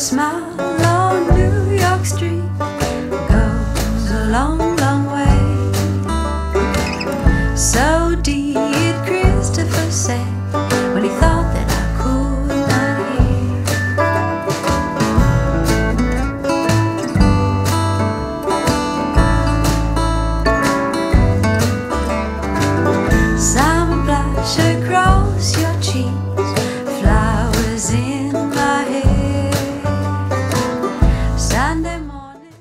smile on New York Street goes a long, long way. So did Christopher say when he thought that I could not hear. Summer blush across your cheeks, flowers in my hair. Sunday morning.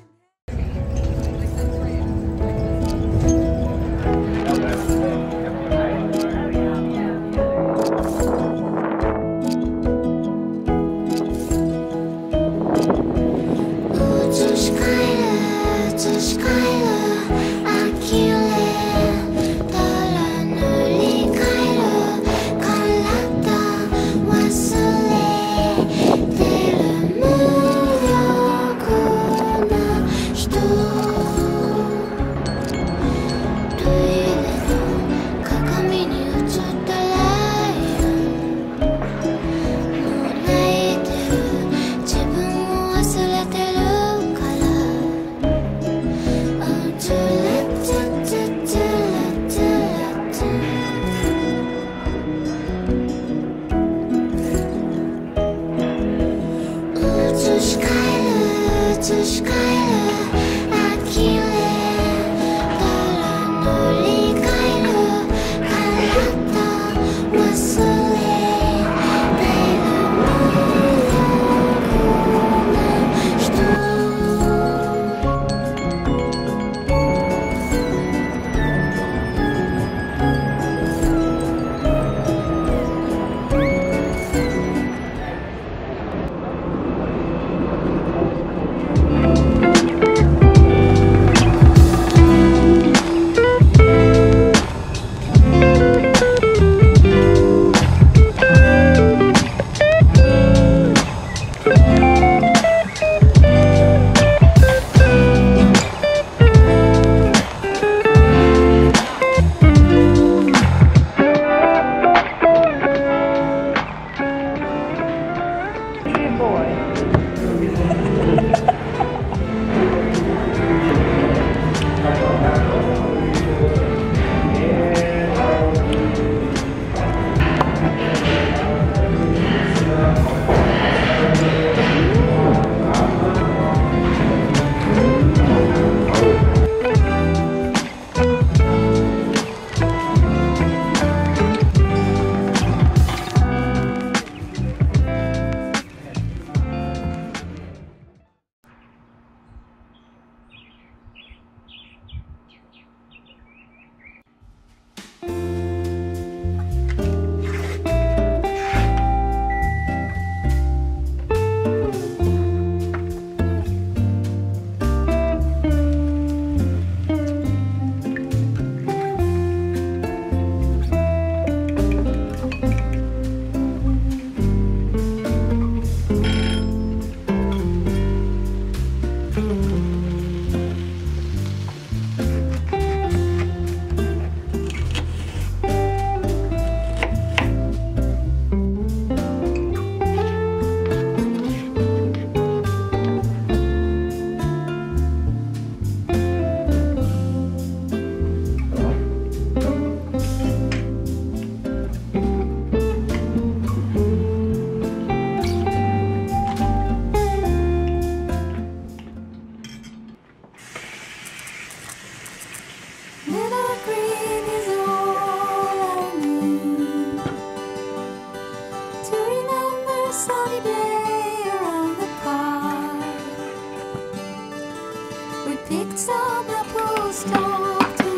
Some apples talk to the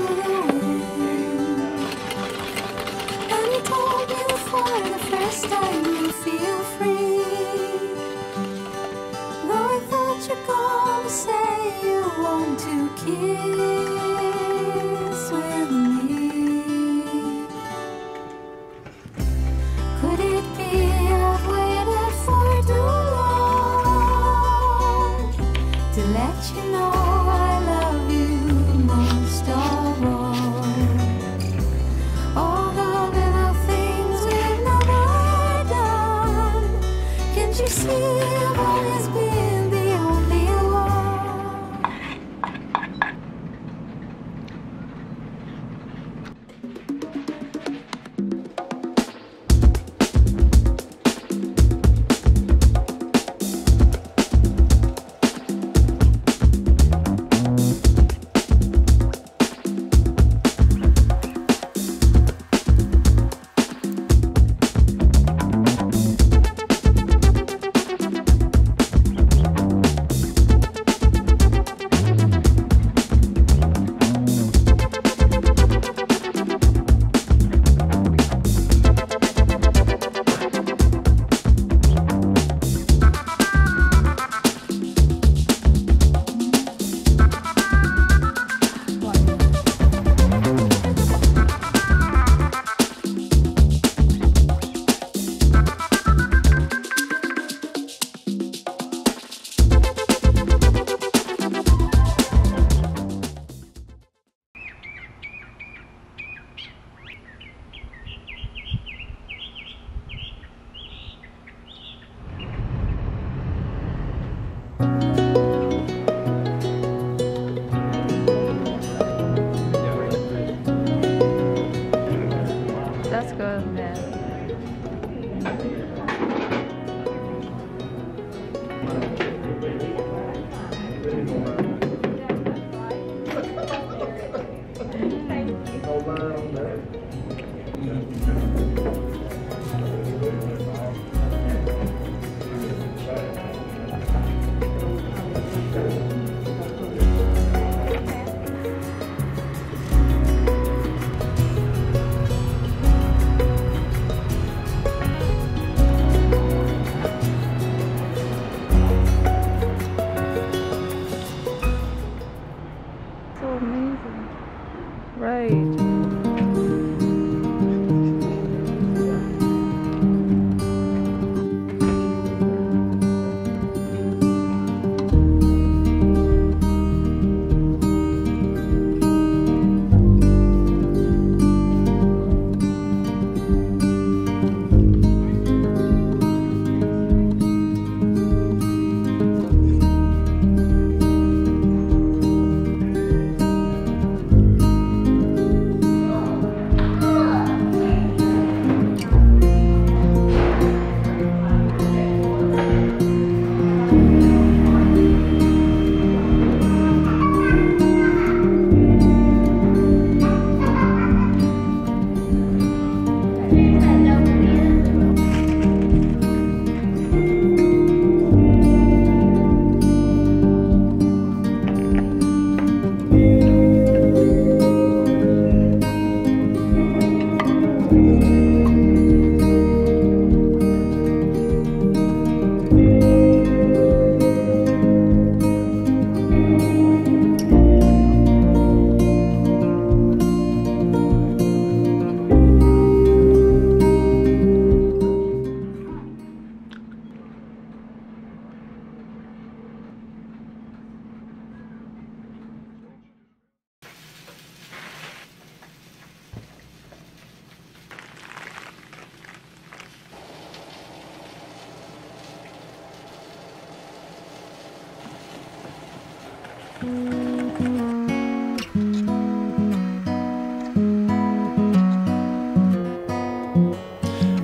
wind, and he told me for the first time you feel free. Though I thought you're gonna say you want to kiss with me. Could it be I've waited for too long to let you know I love you most of all the little things we've never done? Can't you see I've always been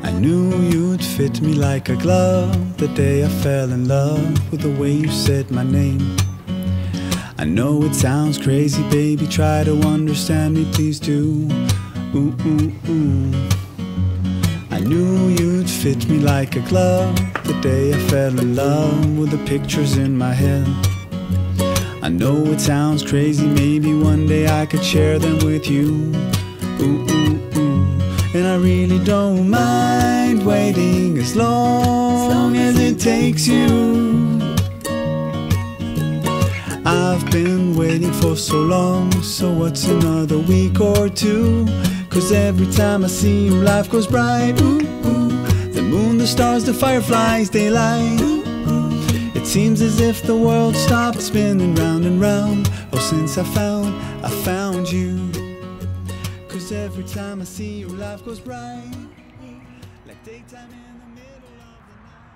I knew you'd fit me like a glove the day I fell in love with the way you said my name. I know it sounds crazy, baby, try to understand me, please do. Ooh, ooh, ooh. I knew you'd fit me like a glove the day I fell in love with the pictures in my head. I know it sounds crazy, maybe one day I could share them with you. Ooh, ooh, ooh. And I really don't mind waiting as long as it takes you. I've been waiting for so long, so what's another week or two? 'Cause every time I see you, life goes bright. Ooh, ooh. The moon, the stars, the fireflies, they light. Ooh, ooh. It seems as if the world stopped spinning round and round. Oh, since I found you. 'Cause every time I see you, life goes bright, like daytime in the middle of the night.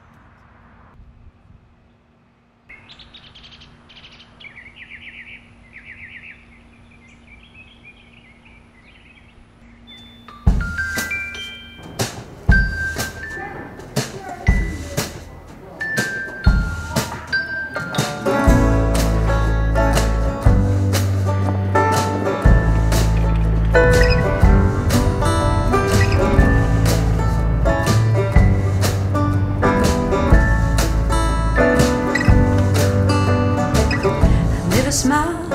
Smile